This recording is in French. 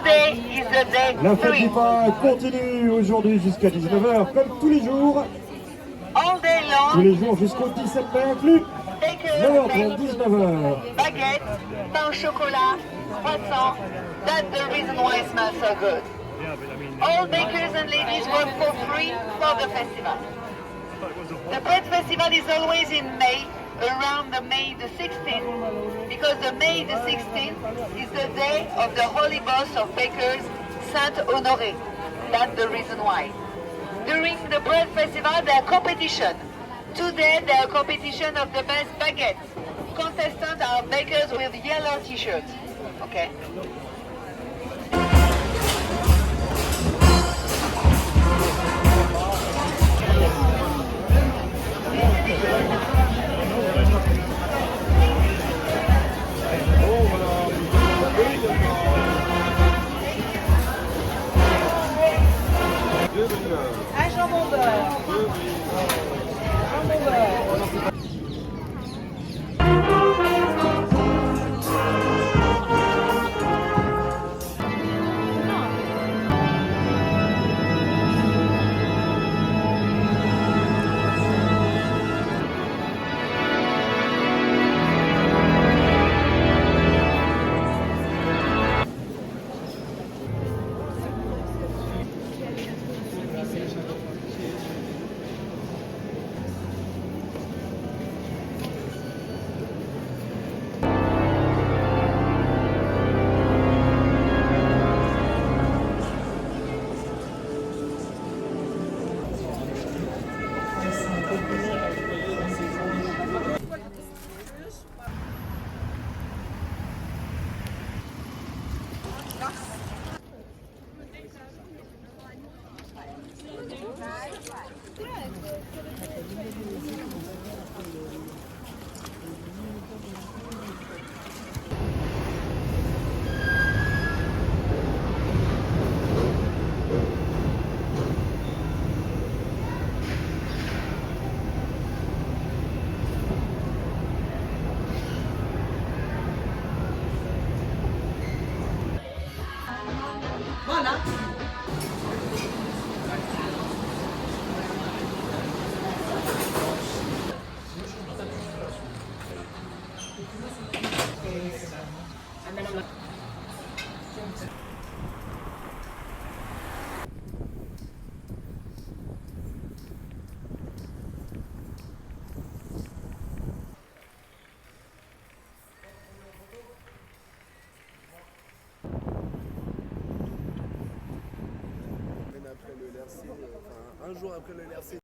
Today is the day La fête 3. du pain continue aujourd'hui jusqu'à 19h, comme tous les jours. All day Tous les long, jours jusqu'au 17 mai inclus. bakers 9h30, make 19h. baguettes, pain au chocolat, croissants. That's the reason why it smells so good. All bakers and ladies work for free for the festival. The bread festival is always in May, around the May the 16th, because the May the 16th is the day of the holy boss of bakers, Saint Honoré. That's the reason why. During the bread festival, there are competition. Today, there are competition of the best baguettes. Contestants are bakers with yellow t-shirts. Okay. Un jambon beurre. Jambon beurre. Après le LRC, un jour après le LRC.